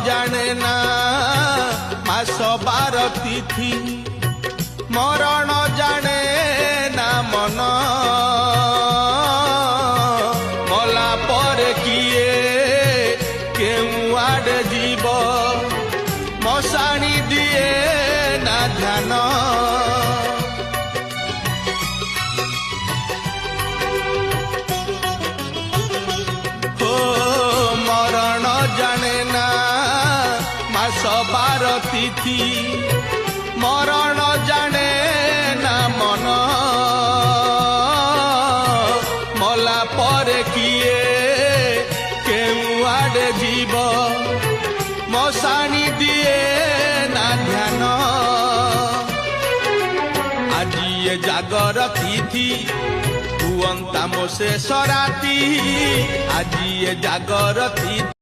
जाने ना मास बार तिथि मरण जाने ना मन मला पर किए केउ आड़े जीव मशाणी दिए ना ध्यान हो मरण जाने ना मास बार तिथि मरण जाने ना मन मला पर किए केउ आड़े जीव मशाणी दिए ना ध्यान आज ये जागर तिथि हुअंता मो शेष राति आज ये जागर तिथि